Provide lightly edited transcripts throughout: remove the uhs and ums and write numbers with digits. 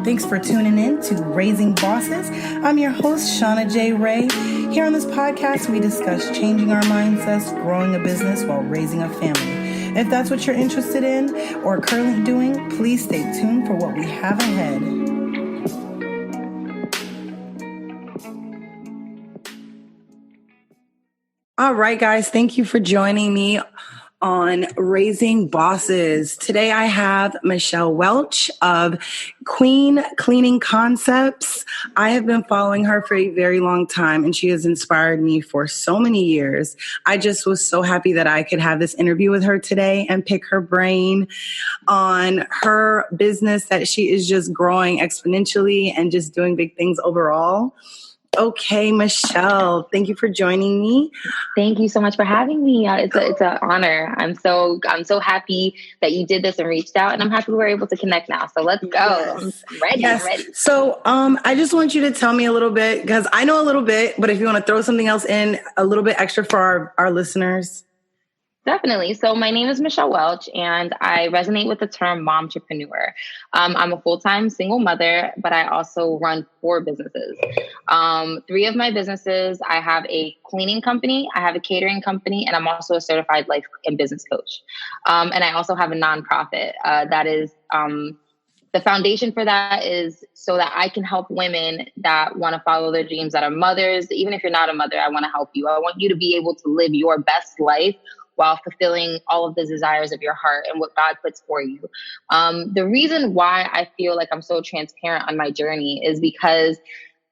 Thanks for tuning in to Raising Bosses. I'm your host, Shauna J. Ray. Here on this podcast, we discuss changing our mindsets, growing a business while raising a family. If that's what you're interested in or currently doing, please stay tuned for what we have ahead. All right, guys, thank you for joining me on Raising Bosses. Today I have Michelle Welch of Queen Cleaning Concepts. I have been following her for a very long time, and she has inspired me for so many years. I just was so happy that I could have this interview with her today and pick her brain on her business that she is just growing exponentially and just doing big things overall. Okay, Michelle, thank you for joining me. Thank you so much for having me. It's an honor. I'm so happy that you did this and reached out, and I'm happy we're able to connect now. So let's go. Yes. I'm ready. Yes. I'm ready. So I just want you to tell me a little bit, because I know a little bit, but if you want to throw something else in, a little bit extra for our listeners. Definitely. So my name is Michelle Welch, and I resonate with the term Momtrepreneur. I'm a full-time single mother, but I also run 4 businesses. 3 of my businesses, I have a cleaning company, I have a catering company, and I'm also a certified life and business coach. And I also have a nonprofit that is the foundation for that is so that I can help women that want to follow their dreams, that are mothers. Even if you're not a mother, I want to help you. I want you to be able to live your best life while fulfilling all of the desires of your heart and what God puts for you. The reason why I feel like I'm so transparent on my journey is because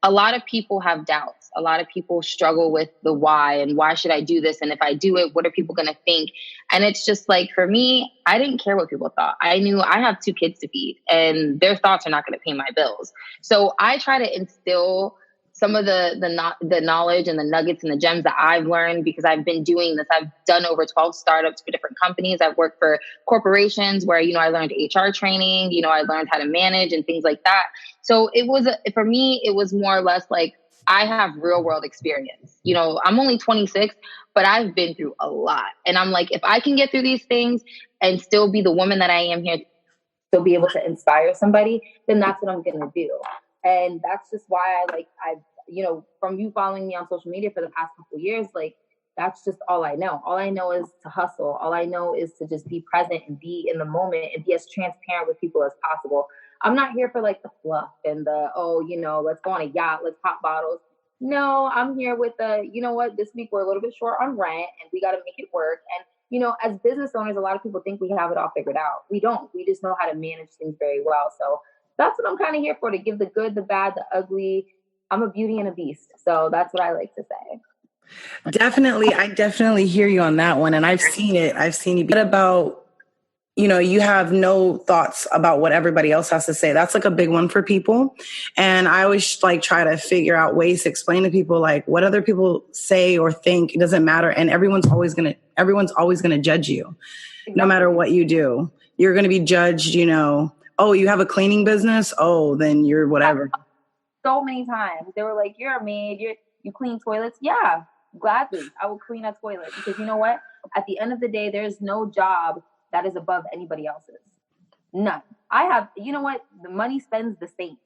a lot of people have doubts. A lot of people struggle with the why and why should I do this? And if I do it, what are people going to think? And it's just like, for me, I didn't care what people thought. I knew I have 2 kids to feed and their thoughts are not going to pay my bills. So I try to instill some of the knowledge and the nuggets and the gems that I've learned, because I've been doing this. I've done over 12 startups for different companies. I've worked for corporations where, I learned HR training, I learned how to manage and things like that. So for me, it was more or less like, I have real world experience. I'm only 26, but I've been through a lot. And I'm like, if I can get through these things and still be the woman that I am here, still be able to inspire somebody, then that's what I'm going to do. And that's just why from you following me on social media for the past couple of years, that's just all I know. All I know is to hustle. All I know is to just be present and be in the moment and be as transparent with people as possible. I'm not here for the fluff and let's go on a yacht, let's pop bottles. No, I'm here with this week we're a little bit short on rent and we got to make it work. And, as business owners, a lot of people think we have it all figured out. We don't. We just know how to manage things very well. So that's what I'm kind of here for, to give the good, the bad, the ugly. I'm a beauty and a beast. So that's what I like to say. Definitely. I definitely hear you on that one. And I've seen it. What about, you have no thoughts about what everybody else has to say. That's a big one for people. And I always try to figure out ways to explain to people, what other people say or think. It doesn't matter. And everyone's always going to judge you. Exactly. No matter what you do, you're going to be judged, oh, you have a cleaning business? Oh, then you're whatever. So many times they were like, you're a maid, you clean toilets. Yeah, gladly. I will clean a toilet, because you know what? At the end of the day, there's no job that is above anybody else's. None. I have, the money spends the same.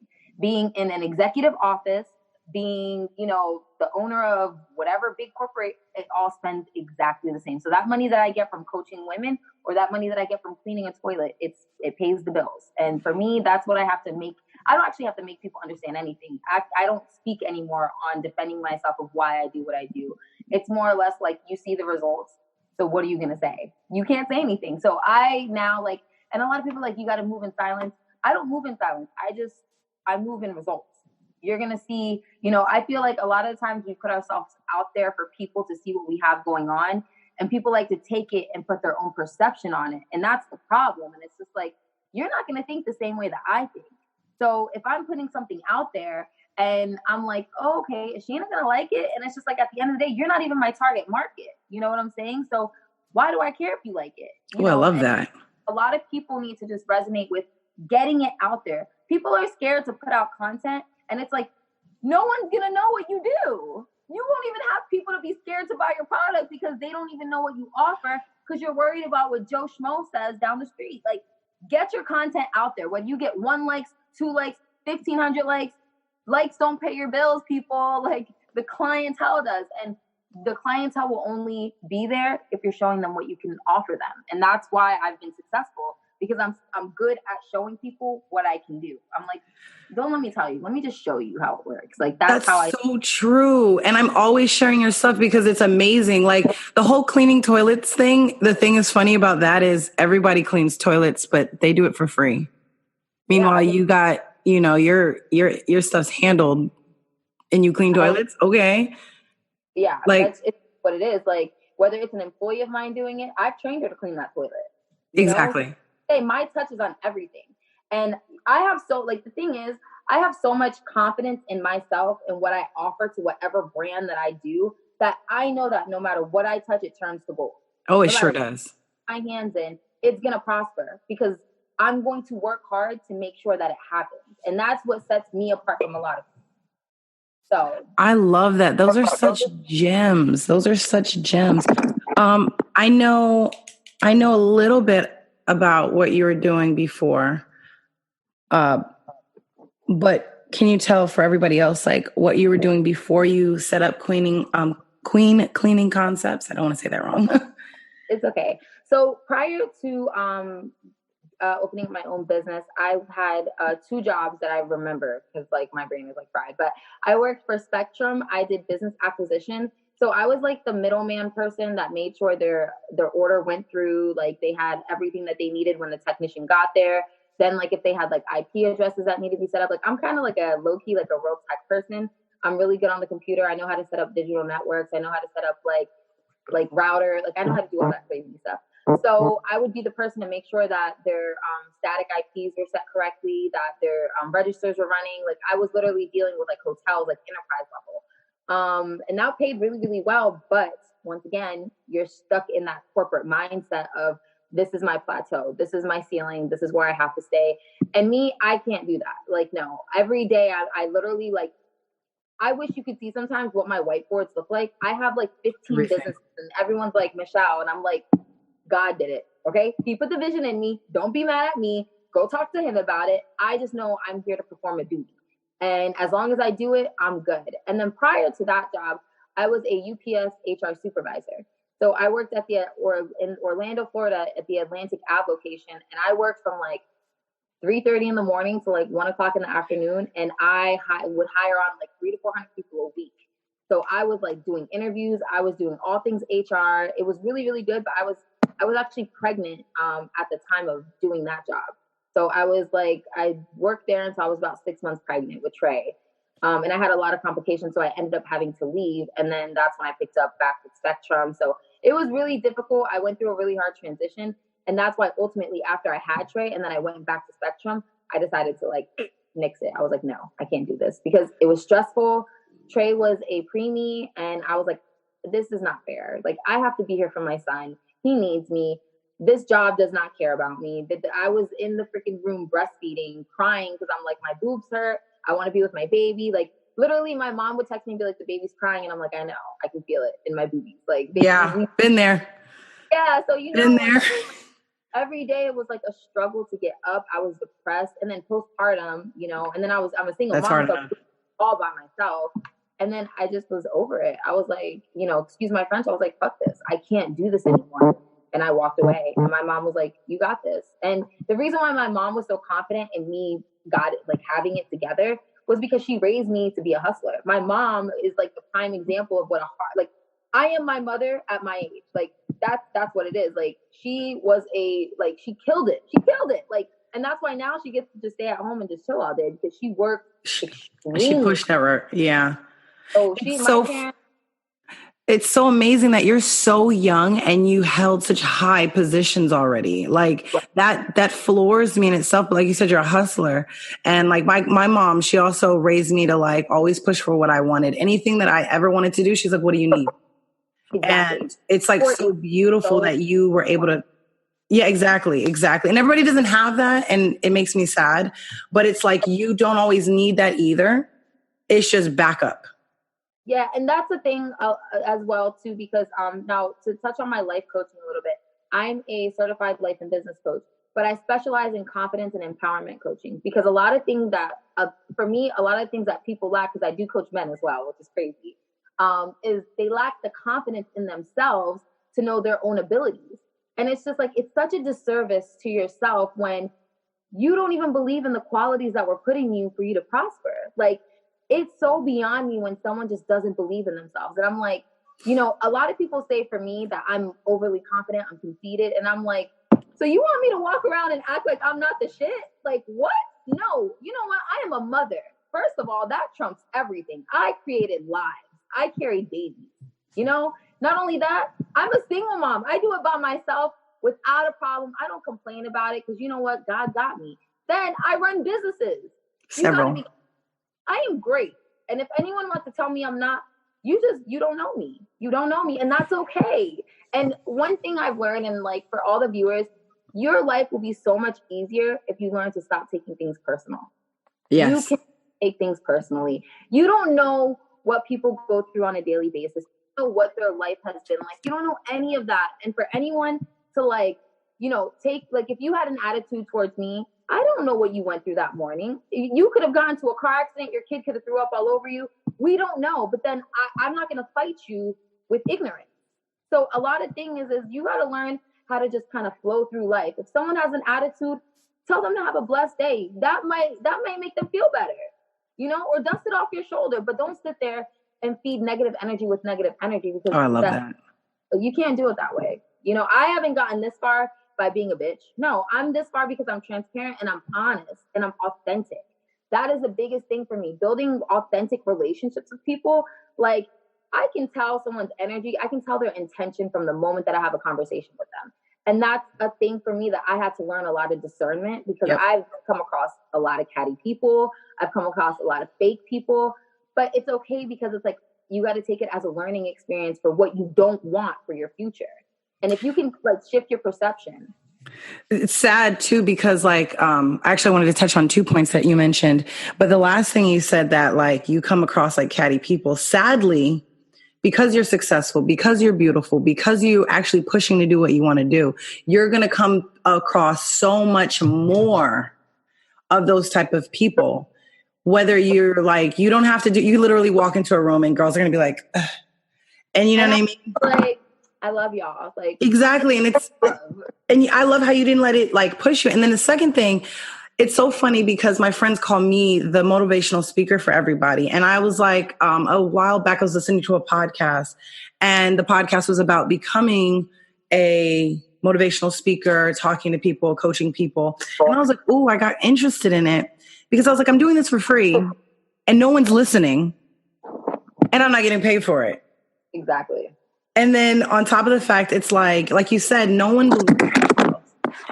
Being in an executive office, being, the owner of whatever big corporate, it all spends exactly the same. So that money that I get from coaching women, or that money that I get from cleaning a toilet, it pays the bills. And for me, that's what I have to make. I don't actually have to make people understand anything. I don't speak anymore on defending myself of why I do what I do. It's more or less like, you see the results. So what are you going to say? You can't say anything. So I now and a lot of people you got to move in silence. I don't move in silence. I move in results. You're going to see, I feel like a lot of the times we put ourselves out there for people to see what we have going on, and people like to take it and put their own perception on it. And that's the problem. And it's just you're not going to think the same way that I think. So if I'm putting something out there and I'm like, oh, okay, is she not going to like it? And it's just at the end of the day, you're not even my target market. You know what I'm saying? So why do I care if you like it? I love that. A lot of people need to just resonate with getting it out there. People are scared to put out content, and it's no one's going to know what you do. You won't even have people to be scared to buy your product because they don't even know what you offer, because you're worried about what Joe Schmo says down the street. Get your content out there. When you get 1 like, 2 likes, 1,500 likes. Likes don't pay your bills, people. Like, the clientele does. And the clientele will only be there if you're showing them what you can offer them. And that's why I've been successful, because I'm good at showing people what I can do. I'm like, don't let me tell you. Let me just show you how it works. Like, that's how so true. And I'm always sharing your stuff because it's amazing. Like the whole cleaning toilets thing. The thing is funny about that is everybody cleans toilets, but they do it for free. Meanwhile, you got, your stuff's handled and you clean toilets. Okay. Yeah. It's what it is. Like, whether it's an employee of mine doing it, I've trained her to clean that toilet. Exactly. Hey, my touch is on everything. And the thing is, I have so much confidence in myself and what I offer to whatever brand that I do, that I know that no matter what I touch, it turns to gold. Oh, it sure does. My hands in, it's going to prosper because I'm going to work hard to make sure that it happens. And that's what sets me apart from a lot of people. So I love that. Those are such gems. I know a little bit about what you were doing before. But can you tell for everybody else, like what you were doing before you set up Queen Cleaning Concepts? I don't want to say that wrong. It's okay. So prior to opening my own business, I had 2 jobs that I remember because like my brain is like fried. But I worked for Spectrum. I did business acquisition. So I was like the middleman person that made sure their order went through. Like they had everything that they needed when the technician got there. Then like if they had like IP addresses that need to be set up, like I'm kind of like a low key, like a real tech person. I'm really good on the computer. I know how to set up digital networks. I know how to set up like router. Like I know how to do all that crazy stuff. So I would be the person to make sure that their static IPs were set correctly, that their registers were running. Like I was literally dealing with like hotels, like enterprise level. And that paid really, really well. But once again, you're stuck in that corporate mindset of this is my plateau. This is my ceiling. This is where I have to stay. And me, I can't do that. Like, no, every day I literally like, I wish you could see sometimes what my whiteboards look like. I have like 15 businesses and everyone's like, Michelle. And I'm like, God did it. Okay. He put the vision in me. Don't be mad at me. Go talk to him about it. I just know I'm here to perform a duty. And as long as I do it, I'm good. And then prior to that job, I was a UPS HR supervisor. So I worked in Orlando, Florida at the Atlantic Ave location. And I worked from like 3:30 in the morning to like 1 o'clock in the afternoon. And I would hire on like 300 to 400 people a week. So I was like doing interviews. I was doing all things HR. It was really, really good. But I was actually pregnant at the time of doing that job. So I worked there until I was about 6 months pregnant with Trey. And I had a lot of complications. So I ended up having to leave. And then that's when I picked up back with Spectrum. So it was really difficult. I went through a really hard transition. And that's why ultimately after I had Trey and then I went back to Spectrum, I decided to like nix it. I was like, no, I can't do this because it was stressful. Trey was a preemie and I was like, this is not fair. Like I have to be here for my son. He needs me. This job does not care about me. I was in the freaking room breastfeeding, crying because I'm like, my boobs hurt. I want to be with my baby. Like literally my mom would text me and be like, the baby's crying. And I'm like, I know, I can feel it in my boobies. Like, been there. Yeah. So, been there. Every day it was like a struggle to get up. I was depressed and then postpartum, and then I'm a single mom, so all by myself. And then I just was over it. I was like, excuse my French. I was like, fuck this. I can't do this anymore. And I walked away. And my mom was like, you got this. And the reason why my mom was so confident in me having it together was because she raised me to be a hustler. My mom is like the prime example of what I am my mother at my age. Like that's what it is. Like she was she killed it. She killed it. Like, and that's why now she gets to just stay at home and just chill all day because she worked extremely. She pushed that right. Yeah. Oh, it's so amazing that you're so young and you held such high positions already. Like that floors me in itself. But like you said, you're a hustler. And like my mom, she also raised me to like always push for what I wanted. Anything that I ever wanted to do, she's like, what do you need? Exactly. And it's like so beautiful that you were able to. Yeah, exactly. And everybody doesn't have that. And it makes me sad, but it's like, you don't always need that either. It's just backup. Yeah. And that's the thing as well too, because now to touch on my life coaching a little bit, I'm a certified life and business coach, but I specialize in confidence and empowerment coaching because a lot of things that, for me, a lot of things that people lack, because I do coach men as well, which is crazy, is they lack the confidence in themselves to know their own abilities. And it's just like, it's such a disservice to yourself when you don't even believe in the qualities that we're putting you for you to prosper. Like, it's so beyond me when someone just doesn't believe in themselves. And I'm like, you know, a lot of people say for me that I'm overly confident, I'm conceited. And I'm like, so you want me to walk around and act like I'm not the shit? Like, what? No, you know what? I am a mother. First of all, that trumps everything. I created lives. I carried babies. You know, not only that, I'm a single mom. I do it by myself without a problem. I don't complain about it because you know what? God got me. Then I run businesses. Several. I am great. And if anyone wants to tell me I'm not, you don't know me. You don't know me. And that's okay. And one thing I've learned, and like for all the viewers, your life will be so much easier if you learn to stop taking things personal. Yes. You can take things personally. You don't know what people go through on a daily basis. You don't know what their life has been like. You don't know any of that. And for anyone to like, you know, take, like if you had an attitude towards me, I don't know what you went through that morning. You could have gotten to a car accident. Your kid could have threw up all over you. We don't know. But then I'm not going to fight you with ignorance. So a lot of things is you got to learn how to just kind of flow through life. If someone has an attitude, tell them to have a blessed day. That might make them feel better, you know, or dust it off your shoulder. But don't sit there and feed negative energy with negative energy because I love that. You can't do it that way. You know, I haven't gotten this far by being a bitch. No, I'm this far because I'm transparent and I'm honest and I'm authentic. That is the biggest thing for me. Building authentic relationships with people. Like, I can tell someone's energy. I can tell their intention from the moment that I have a conversation with them. And that's a thing for me that I had to learn a lot of discernment because I've come across a lot of catty people. I've come across a lot of fake people. But it's okay because it's like, you got to take it as a learning experience for what you don't want for your future. And if you can like shift your perception. It's sad too, because like, actually I wanted to touch on 2 points that you mentioned, but the last thing you said that like you come across like catty people, sadly, because you're successful, because you're beautiful, because you actually pushing to do what you want to do, you're going to come across so much more of those type of people. Whether you're like, you don't have to do, you literally walk into a room and girls are going to be like, ugh. And you know what I mean? Like, I love y'all. Like, exactly. And I love how you didn't let it like push you. And then the second thing, it's so funny because my friends call me the motivational speaker for everybody. And I was like, a while back, I was listening to a podcast and the podcast was about becoming a motivational speaker, talking to people, coaching people. And I was like, oh, I got interested in it because I was like, I'm doing this for free and no one's listening and I'm not getting paid for it. Exactly. And then on top of the fact, it's like you said, no one believes.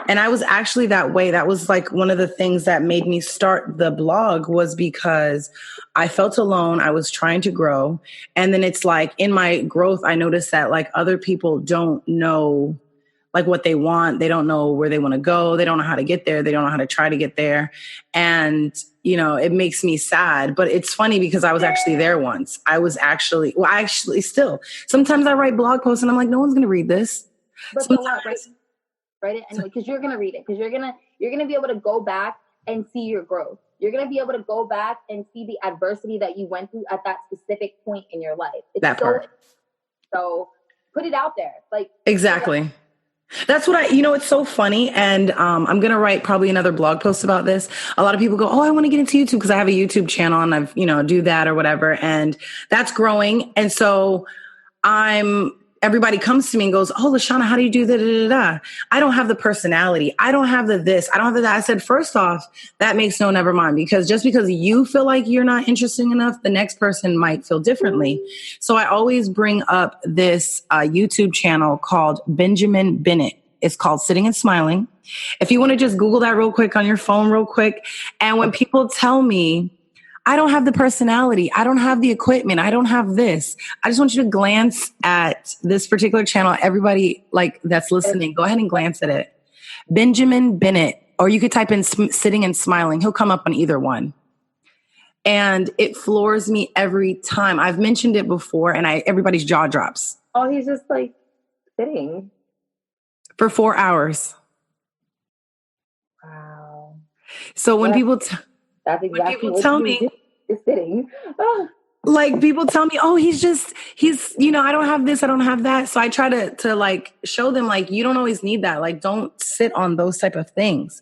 And I was actually that way. That was like one of the things that made me start the blog was because I felt alone. I was trying to grow. And then it's like in my growth, I noticed that like other people don't know like what they want. They don't know where they want to go. They don't know how to get there. They don't know how to try to get there. And, you know, it makes me sad, but it's funny because I was actually there once. I actually still, sometimes I write blog posts and I'm like, no one's going to read this. But so what, right? Write it anyway, because you're going to read it, because you're going to be able to go back and see your growth. You're going to be able to go back and see the adversity that you went through at that specific point in your life. It's that part. So put it out there. Like, exactly. That's what it's so funny. And I'm going to write probably another blog post about this. A lot of people go, oh, I want to get into YouTube because I have a YouTube channel and I've, do that or whatever. And that's growing. And so everybody comes to me and goes, oh, LaShawna, how do you do that? I don't have the personality. I don't have the this. I don't have the that. I said, first off, that makes no never mind, because just because you feel like you're not interesting enough, the next person might feel differently. So I always bring up this YouTube channel called Benjamin Bennett. It's called Sitting and Smiling. If you want to just Google that real quick on your phone real quick. And when people tell me, I don't have the personality, I don't have the equipment, I don't have this, I just want you to glance at this particular channel. Everybody like that's listening, go ahead and glance at it. Benjamin Bennett, or you could type in Sitting and Smiling. He'll come up on either one. And it floors me every time. I've mentioned it before and everybody's jaw drops. Oh, he's just like sitting. for 4 hours. Wow. So when That's when exactly people what tell you me, do. Just sitting. Oh. like people tell me, oh, he's, I don't have this, I don't have that. So I try to like show them like, you don't always need that. Like, don't sit on those type of things.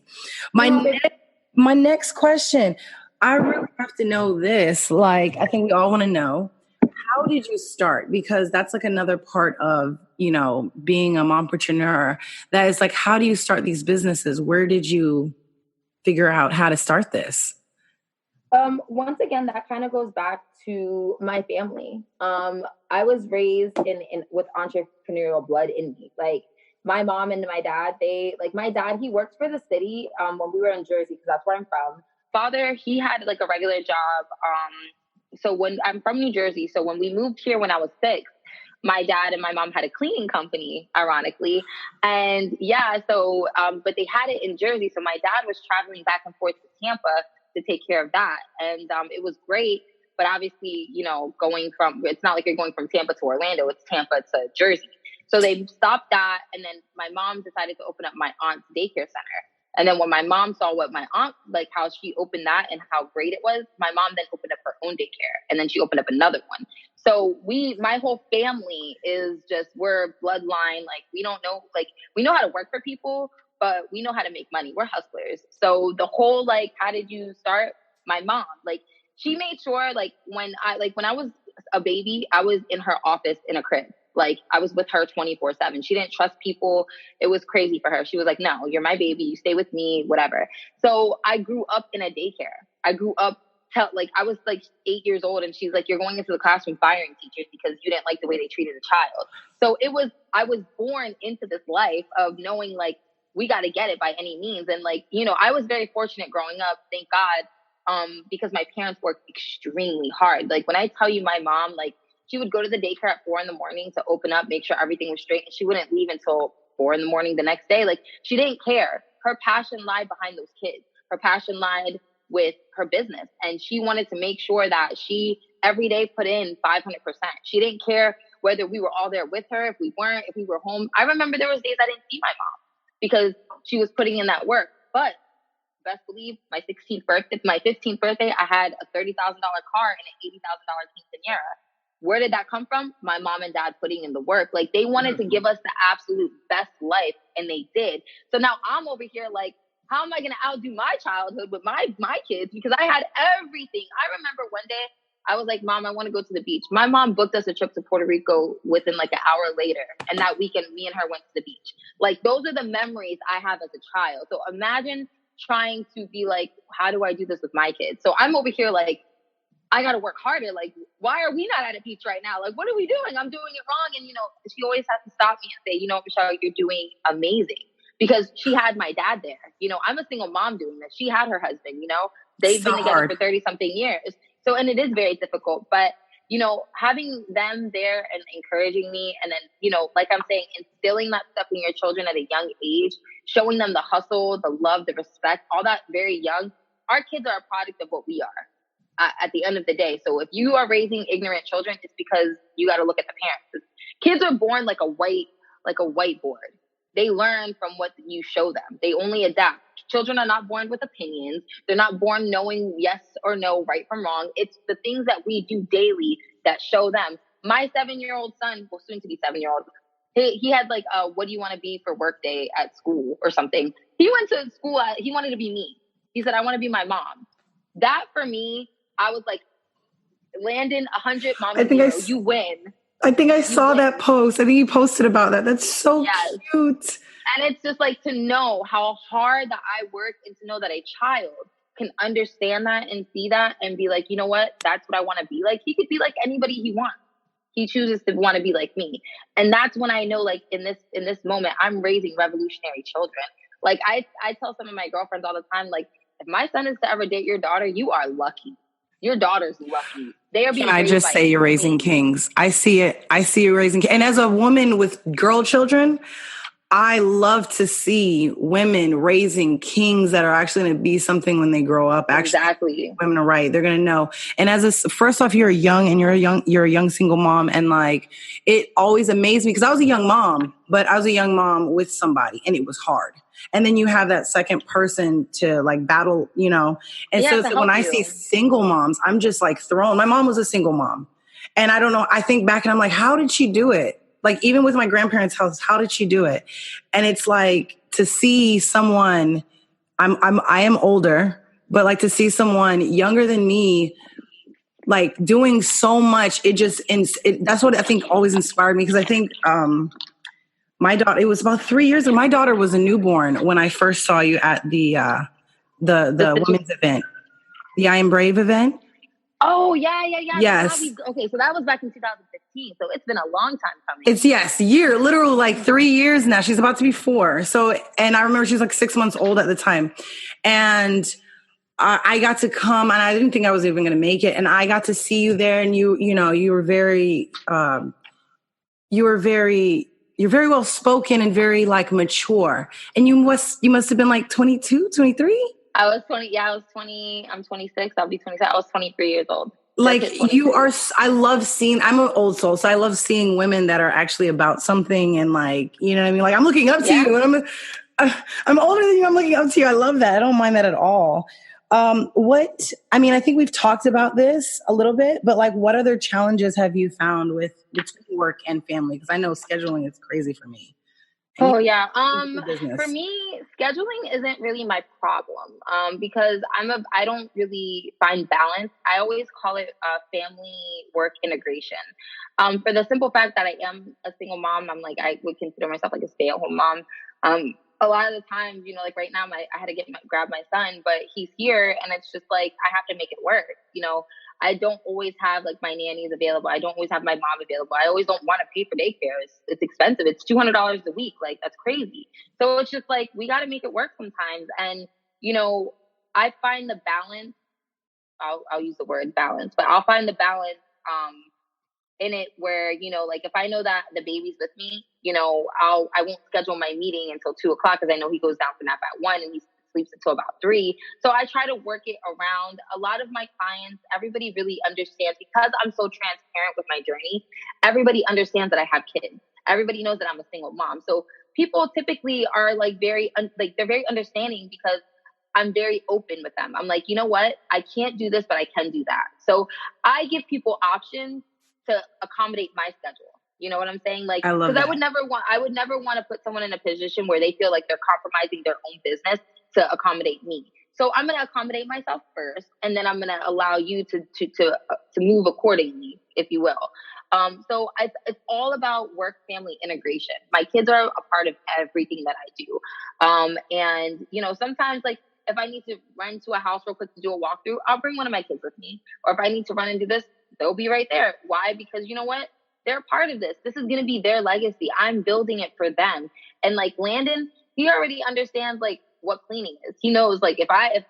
My next question, I really have to know this. Like, I think we all want to know, how did you start? Because that's like another part of, being a mompreneur. That is like, how do you start these businesses? Where did you figure out how to start this? Once again, that kind of goes back to my family. I was raised in with entrepreneurial blood in me. Like my mom and my dad, my dad, he worked for the city when we were in Jersey, because that's where I'm from. Father, he had like a regular job. So when I'm from New Jersey, so when we moved here when I was 6, my dad and my mom had a cleaning company, ironically. And but they had it in Jersey. So my dad was traveling back and forth to Tampa to take care of that. And it was great. But obviously, it's not like you're going from Tampa to Orlando, it's Tampa to Jersey. So they stopped that. And then my mom decided to open up my aunt's daycare center. And then when my mom saw what my aunt, like how she opened that and how great it was, my mom then opened up her own daycare. And then she opened up another one. So my whole family is we're bloodline. Like we don't know, like we know how to work for people, but we know how to make money. We're hustlers. So the whole, like, how did you start? My mom, like, she made sure, like, when I was a baby, I was in her office in a crib. Like, I was with her 24/7. She didn't trust people. It was crazy for her. She was like, no, you're my baby. You stay with me, whatever. So I grew up in a daycare. I grew up, I was like 8 years old, and she's like, you're going into the classroom firing teachers because you didn't like the way they treated a child. So I was born into this life of knowing, like, we got to get it by any means. And like, I was very fortunate growing up, thank God, because my parents worked extremely hard. Like when I tell you my mom, like she would go to the daycare at 4 a.m. to open up, make sure everything was straight. And she wouldn't leave until 4 a.m. the next day. Like she didn't care. Her passion lied behind those kids. Her passion lied with her business. And she wanted to make sure that she every day put in 500%. She didn't care whether we were all there with her, if we weren't, if we were home. I remember there was days I didn't see my mom because she was putting in that work. But best believe my 15th birthday, I had a $30,000 car and an $80,000 quinceañera. Where did that come from? My mom and dad putting in the work. Like they wanted to give us the absolute best life, and they did. So now I'm over here like, how am I going to outdo my childhood with my kids? Because I had everything. I remember one day I was like, Mom, I want to go to the beach. My mom booked us a trip to Puerto Rico within like an hour later. And that weekend, me and her went to the beach. Like those are the memories I have as a child. So imagine trying to be like, how do I do this with my kids? So I'm over here like, I got to work harder. Like, why are we not at a beach right now? Like, what are we doing? I'm doing it wrong. And, she always has to stop me and say, Michelle, you're doing amazing. Because she had my dad there. I'm a single mom doing this. She had her husband, they've been together for 30 something years. So, and it is very difficult, but, having them there and encouraging me and then, like I'm saying, instilling that stuff in your children at a young age, showing them the hustle, the love, the respect, all that very young. Our kids are a product of what we are. At the end of the day. So if you are raising ignorant children, it's because you got to look at the parents. Kids are born like a whiteboard. They learn from what you show them. They only adapt. Children are not born with opinions. They're not born knowing yes or no, right from wrong. It's the things that we do daily that show them. My 7-year-old son, well, soon to be 7-year-old, he had like, what do you want to be for work day at school or something? He went to school. He wanted to be me. He said, I want to be my mom. That for me, I was like, Landon, 100, mama, you win. I think I saw that post. I think you posted about that. That's so cute. And it's just like to know how hard that I work and to know that a child can understand that and see that and be like, you know what? That's what I want to be like. He could be like anybody he wants. He chooses to want to be like me. And that's when I know, like in this moment, I'm raising revolutionary children. Like I tell some of my girlfriends all the time, like, if my son is to ever date your daughter, you are lucky. Your daughter's lucky. They are being. Can I just say you're raising kings? I see it. I see you raising. And as a woman with girl children, I love to see women raising kings that are actually going to be something when they grow up. Actually, Exactly. women are right. They're going to know. And first off, you're a young single mom. And like, it always amazed me because I was a young mom, but I was a young mom with somebody and it was hard. And then you have that second person to like battle, you know? And Yeah, so to it's when help I you. see single moms, I'm just like thrown. My mom was a single mom. And I don't know. I think back and I'm like, how did she do it? Like, even with my grandparents' house, how did she do it? And it's like to see someone, I am older, but like to see someone younger than me, like doing so much, that's what I think always inspired me. Cause I think, my daughter, it was about 3 years ago. My daughter was a newborn when I first saw you at the women's event, the I Am Brave event. Oh, yeah. Yes. Okay, so that was back in 2015. So it's been a long time coming. It's literally like 3 years now. She's about to be 4. So, and I remember she was like 6 months old at the time. And I got to come and I didn't think I was even going to make it. And I got to see you there and you were very, you're very well spoken and very like mature. And you must have been like 22, 23. I was 20. Yeah, I was 20. I'm 26. I'll be 27. I was 23 years old. Like you are, I'm an old soul. So I love seeing women that are actually about something and like, you know what I mean? Like I'm looking up to you and I'm older than you. I'm looking up to you. I love that. I don't mind that at all. I think we've talked about this a little bit, but like what other challenges have you found with between work and family? Because I know scheduling is crazy for me. Oh yeah. For me, scheduling isn't really my problem. Because I don't really find balance. I always call it family work integration. For the simple fact that I am a single mom, I would consider myself like a stay-at-home mom. A lot of the times, like right now, I had to grab my son, but he's here, and it's just like I have to make it work. I don't always have like my nannies available. I don't always have my mom available. I always don't want to pay for daycare. It's expensive. It's $200 a week. Like that's crazy. So it's just like, we got to make it work sometimes. And, I find the balance, I'll use the word balance, but I'll find the balance, in it where, like if I know that the baby's with me, I won't schedule my meeting until 2:00 because I know he goes down for nap at 1 and he sleeps until about 3. So I try to work it around a lot of my clients. Everybody really understands because I'm so transparent with my journey. Everybody understands that I have kids. Everybody knows that I'm a single mom. So people typically are like they're very understanding because I'm very open with them. I'm like, you know what? I can't do this, but I can do that. So I give people options to accommodate my schedule. You know what I'm saying? Like, because I would never want to put someone in a position where they feel like they're compromising their own business to accommodate me. So I'm going to accommodate myself first, and then I'm going to allow you to move accordingly, if you will. So it's all about work-family integration. My kids are a part of everything that I do. And sometimes like if I need to run to a house real quick to do a walkthrough, I'll bring one of my kids with me. Or if I need to run and do this, they'll be right there. Why? Because you know what? They're part of this. This is going to be their legacy. I'm building it for them. And like Landon, he already understands like what cleaning is. He knows like if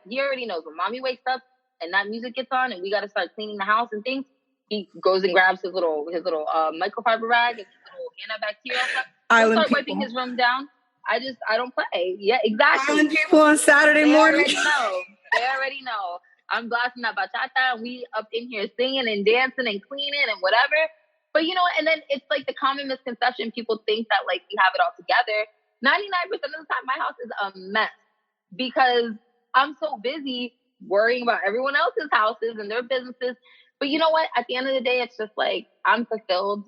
he already knows when mommy wakes up and that music gets on and we got to start cleaning the house and things, he goes and grabs his little microfiber rag and his little antibacterial stuff. He'll start wiping his room down. I don't play. Yeah, exactly. Island people on Saturday morning. They already know. I'm blasting that bachata and we up in here singing and dancing and cleaning and whatever. But and then it's like the common misconception. People think that like we have it all together. 99% of the time, my house is a mess because I'm so busy worrying about everyone else's houses and their businesses. But you know what? At the end of the day, it's just like I'm fulfilled,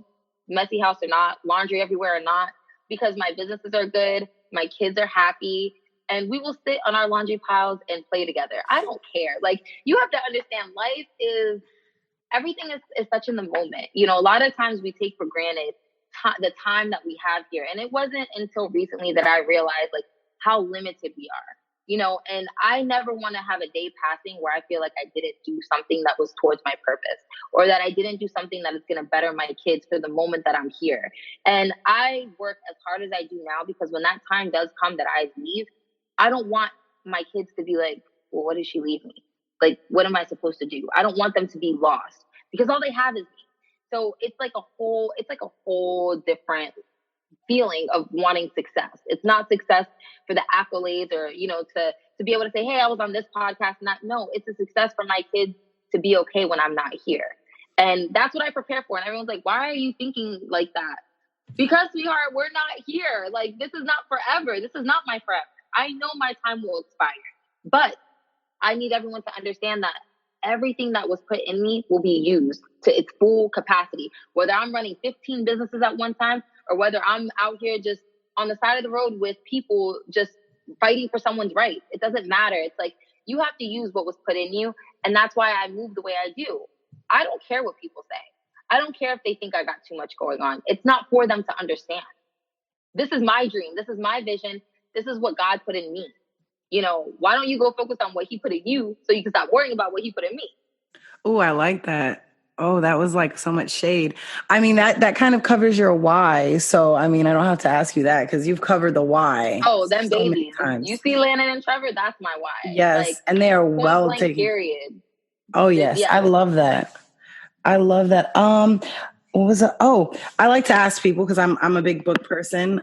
messy house or not, laundry everywhere or not, because my businesses are good, my kids are happy, and we will sit on our laundry piles and play together. I don't care. Like, you have to understand life is, everything is such in the moment. A lot of times we take for granted the time that we have here. And it wasn't until recently that I realized like how limited we are. And I never want to have a day passing where I feel like I didn't do something that was towards my purpose or that I didn't do something that is going to better my kids for the moment that I'm here. And I work as hard as I do now because when that time does come that I leave, I don't want my kids to be like, well, what did she leave me? Like, what am I supposed to do? I don't want them to be lost because all they have is me. So it's like a whole different feeling of wanting success. It's not success for the accolades or, to be able to say, hey, I was on this podcast. No, it's a success for my kids to be okay when I'm not here. And that's what I prepare for. And everyone's like, why are you thinking like that? Because we're not here. Like, this is not forever. This is not my forever. I know my time will expire, but I need everyone to understand that everything that was put in me will be used to its full capacity. Whether I'm running 15 businesses at one time or whether I'm out here just on the side of the road with people just fighting for someone's rights. It doesn't matter. It's like you have to use what was put in you. And that's why I move the way I do. I don't care what people say. I don't care if they think I got too much going on. It's not for them to understand. This is my dream. This is my vision. This is what God put in me. Why don't you go focus on what he put in you so you can stop worrying about what he put in me? Oh, I like that. Oh, that was like so much shade. I mean, that kind of covers your why. So, I mean, I don't have to ask you that because you've covered the why. Oh, them so babies. You see Landon and Trevor, that's my why. Yes, like, and they are well taken. Period. Oh, yes. I love that. I love that. What was it? Oh, I like to ask people because I'm a big book person.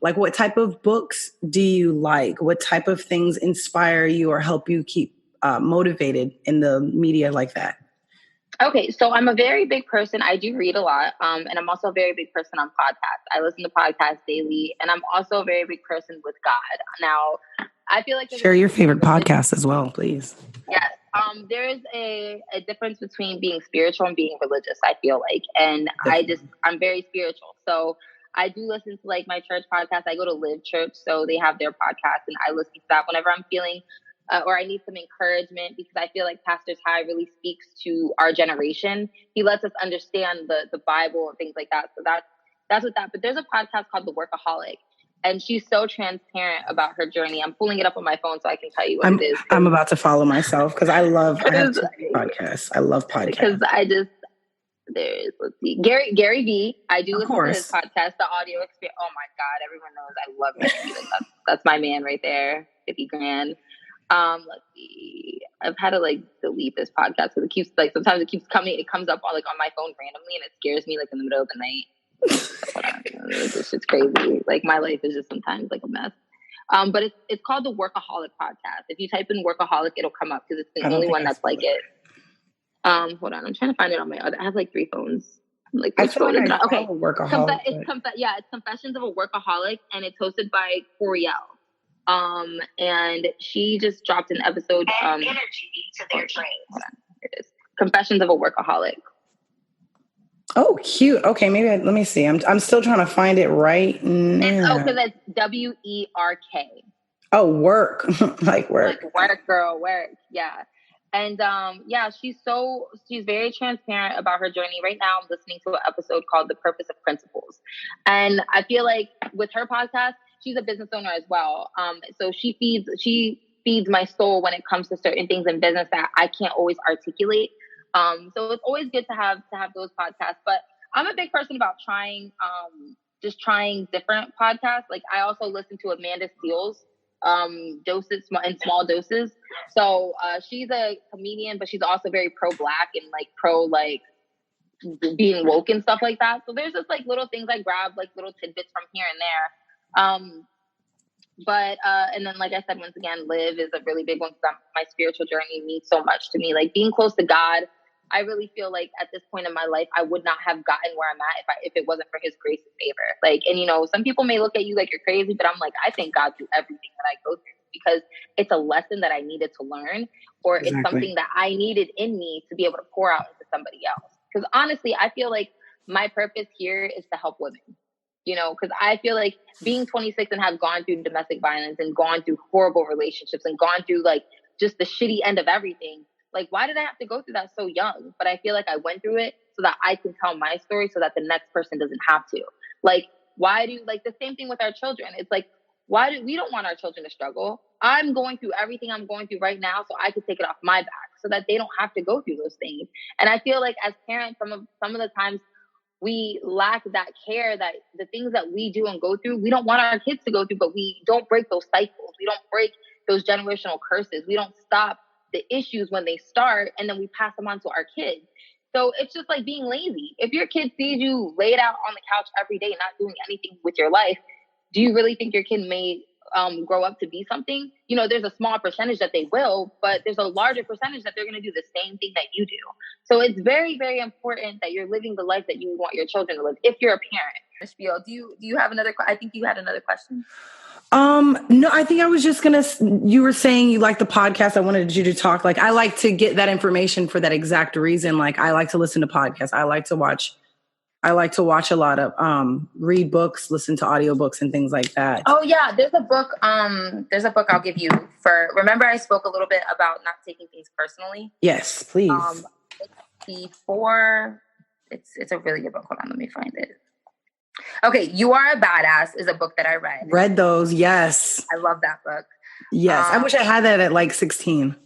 Like, what type of books do you like? What type of things inspire you or help you keep motivated in the media like that? Okay, so I'm a very big person. I do read a lot, and I'm also a very big person on podcasts. I listen to podcasts daily, and I'm also a very big person with God. Now, I feel like share your favorite podcast as well, please. Yes. There is a difference between being spiritual and being religious, I feel like. And I'm very spiritual. So I do listen to like my church podcast. I go to Live Church, so they have their podcast and I listen to that whenever I'm feeling or I need some encouragement because I feel like Pastor Ty really speaks to our generation. He lets us understand the Bible and things like that. So that's what that. But there's a podcast called The Workaholic. And she's so transparent about her journey. I'm pulling it up on my phone so I can tell you what it is. I'm about to follow myself because I have so many podcasts. I love podcasts. Because let's see, Gary V. I do listen to his podcast, The Audio Experience. Oh my God, everyone knows I love Gary V. That's my man right there, 50 grand. Let's see. I've had to like delete this podcast because it keeps like sometimes it keeps coming. It comes up on my phone randomly and it scares me like in the middle of the night. It's just crazy. Like my life is just sometimes like a mess. But it's called the Workaholic Podcast. If you type in Workaholic, it'll come up because it's the only one that's like it. Hold on, I'm trying to find it on my other. I have like 3 phones. Like which phone is it? Okay, Workaholic. It's Confessions of a Workaholic, and it's hosted by Coriel. And she just dropped an episode. Energy to their trains. Here it is. Confessions of a Workaholic. Oh, cute. Okay, maybe let me see. I'm still trying to find it right now. Because it's WERK. Oh, work. Like work. Like work, girl, work. Yeah. And she's very transparent about her journey. Right now, I'm listening to an episode called The Purpose of Principles. And I feel like with her podcast, she's a business owner as well. So she feeds my soul when it comes to certain things in business that I can't always articulate. So it's always good to have those podcasts, but I'm a big person about trying different podcasts. Like I also listen to Amanda Seales, doses in small doses. So, she's a comedian, but she's also very pro-Black and like pro, like being woke and stuff like that. So there's just like little things I grab, like little tidbits from here and there. But and then, like I said, once again, Live is a really big one because my spiritual journey means so much to me. Like being close to God, I really feel like at this point in my life, I would not have gotten where I'm at if it wasn't for His grace and favor. Like, and some people may look at you like you're crazy, but I'm like, I thank God through everything that I go through because it's a lesson that I needed to learn, or It's something that I needed in me to be able to pour out into somebody else. Because honestly, I feel like my purpose here is to help women. Because I feel like being 26 and have gone through domestic violence and gone through horrible relationships and gone through like just the shitty end of everything. Like, why did I have to go through that so young? But I feel like I went through it so that I can tell my story so that the next person doesn't have to. Like, the same thing with our children. It's like, we don't want our children to struggle. I'm going through everything I'm going through right now so I can take it off my back so that they don't have to go through those things. And I feel like as parents, some of the times we lack that care that the things that we do and go through, we don't want our kids to go through, but we don't break those cycles. We don't break those generational curses. We don't stop the issues when they start, and then we pass them on to our kids. So it's just like being lazy. If your kid sees you laid out on the couch every day, not doing anything with your life, do you really think your kid may grow up to be something? You know, there's a small percentage that they will, but there's a larger percentage that they're going to do the same thing that you do. So it's very, very important that you're living the life that you want your children to live if you're a parent. Spiel. Do you have another? I think you had another question. No, I think I was just you were saying you like the podcast. I wanted you to talk. Like, I like to get that information for that exact reason. Like, I like to listen to podcasts. I like to watch a lot of, read books, listen to audiobooks and things like that. Oh yeah. There's a book I'll give you remember I spoke a little bit about not taking things personally. Yes, please. It's a really good book. Hold on, let me find it. Okay, You Are a Badass is a book that I read. Read those, yes. I love that book. Yes, I wish I had that at like 16.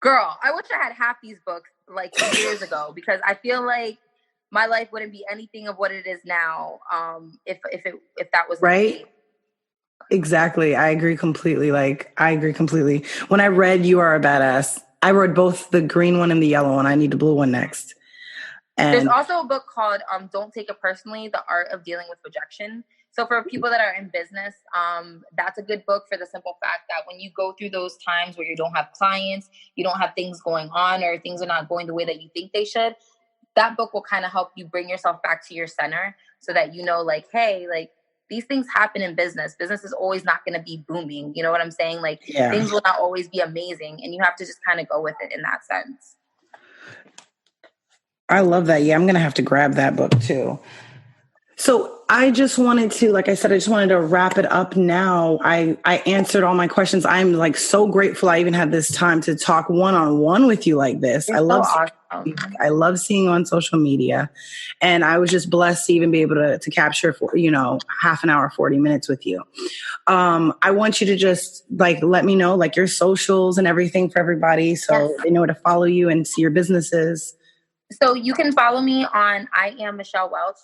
Girl, I wish I had half these books like years ago, because I feel like my life wouldn't be anything of what it is now if that was right. Exactly, I agree completely. When I read You Are a Badass, I read both the green one and the yellow one. I need the blue one next. And there's also a book called Don't Take It Personally, The Art of Dealing with Rejection. So for people that are in business, that's a good book for the simple fact that when you go through those times where you don't have clients, you don't have things going on, or things are not going the way that you think they should, that book will kind of help you bring yourself back to your center so that you know, like, hey, like, these things happen in business. Business is always not going to be booming. You know what I'm saying? Like, things will not always be amazing, and you have to just kind of go with it in that sense. I love that. Yeah, I'm going to have to grab that book too. So I just wanted to, like I said, I just wanted to wrap it up now. I answered all my questions. I'm like so grateful I even had this time to talk one-on-one with you like this. You're awesome. I love seeing you on social media, and I was just blessed to even be able to capture for, half an hour, 40 minutes with you. I want you to just like, let me know like your socials and everything for everybody. So they know where to follow you and see your businesses. So you can follow me on I am Michelle Welch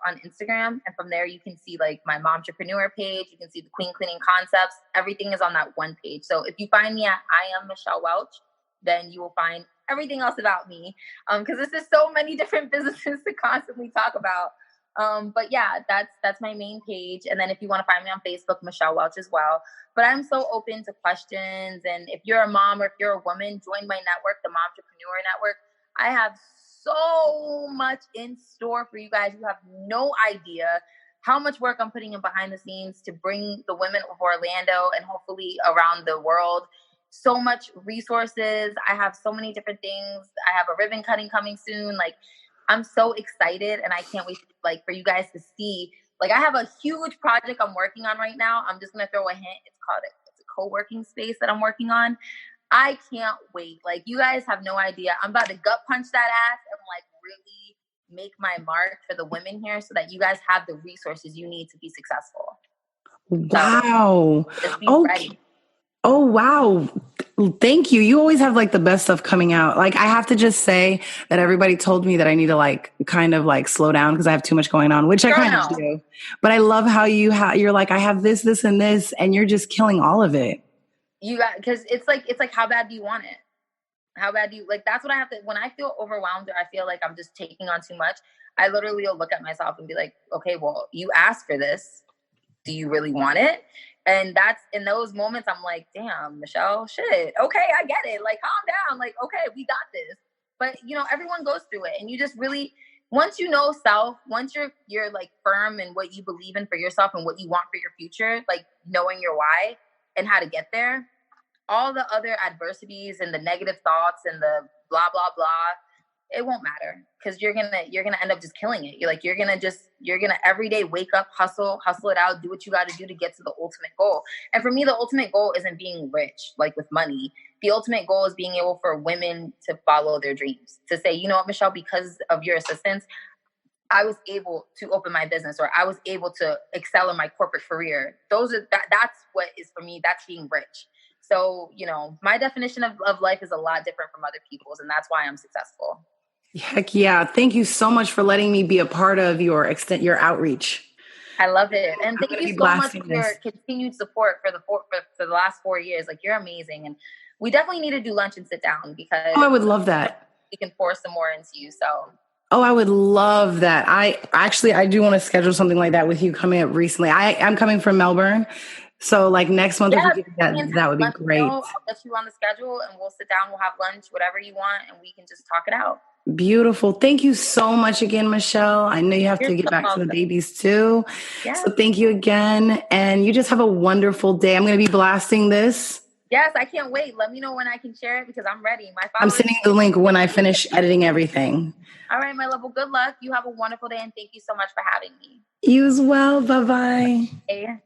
on Instagram. And from there, you can see like my Momtrepreneur page. You can see the Queen Cleaning Concepts. Everything is on that one page. So if you find me at I am Michelle Welch, then you will find everything else about me. Because there's just so many different businesses to constantly talk about. But yeah, that's my main page. And then if you want to find me on Facebook, Michelle Welch as well. But I'm so open to questions. And if you're a mom or if you're a woman, join my network, the Momtrepreneur Network. I have so much in store for you guys. You have no idea how much work I'm putting in behind the scenes to bring the women of Orlando and hopefully around the world so much resources. I have so many different things. I have a ribbon cutting coming soon. Like, I'm so excited, and I can't wait like for you guys to see. Like, I have a huge project I'm working on right now. I'm just gonna throw a hint. It's a co-working space that I'm working on. I can't wait. Like, you guys have no idea. I'm about to gut punch that ass and like really make my mark for the women here so that you guys have the resources you need to be successful. Wow. So, ready. Oh, wow. Thank you. You always have like the best stuff coming out. Like, I have to just say that everybody told me that I need to like kind of like slow down because I have too much going on, which I kind of do. But I love how you're like, I have this, and this, and you're just killing all of it. Because it's like, how bad do you want it? How bad do you, like, that's what I have to, when I feel overwhelmed or I feel like I'm just taking on too much, I literally will look at myself and be like, okay, well, you asked for this. Do you really want it? And that's in those moments, I'm like, damn, Michelle, shit. Okay, I get it. Like, calm down. Like, okay, we got this. But, everyone goes through it. And you just really, once you know self, once you're like firm in what you believe in for yourself and what you want for your future, like knowing your why and how to get there, all the other adversities and the negative thoughts and the blah, blah, blah, it won't matter because you're gonna end up just killing it. You're gonna every day wake up, hustle it out, do what you got to do to get to the ultimate goal. And for me, the ultimate goal isn't being rich, like with money. The ultimate goal is being able for women to follow their dreams, to say, you know what, Michelle, because of your assistance, I was able to open my business, or I was able to excel in my corporate career. That's what is for me. That's being rich. So, my definition of life is a lot different from other people's, and that's why I'm successful. Heck yeah. Thank you so much for letting me be a part of your outreach. I love it. And thank you so much for your continued support for the last 4 years. Like, you're amazing. And we definitely need to do lunch and sit down because I would love that. we can pour some more into you. So. Oh, I would love that. I do want to schedule something like that with you coming up recently. I'm coming from Melbourne. So like next month, if we could get that would be great. I'll get you on the schedule and we'll sit down, we'll have lunch, whatever you want, and we can just talk it out. Beautiful. Thank you so much again, Michelle. I know you have to get back to the babies too. Yeah. So thank you again. And you just have a wonderful day. I'm going to be blasting this. Yes, I can't wait. Let me know when I can share it because I'm ready. I'm sending the link when I finish editing everything. All right, my love. Well, good luck. You have a wonderful day and thank you so much for having me. You as well. Bye-bye. Hey.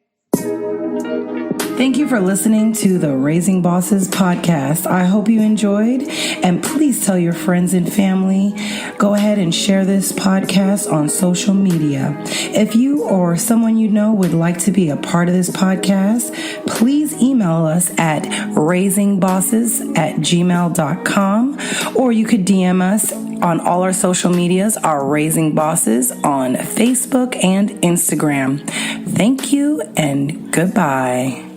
Thank you for listening to the Raising Bosses podcast. I hope you enjoyed, and please tell your friends and family. Go ahead and share this podcast on social media. If you or someone you know would like to be a part of this podcast, please email us at raisingbosses@gmail.com, or you could DM us on all our social medias, our Raising Bosses on Facebook and Instagram. Thank you and goodbye.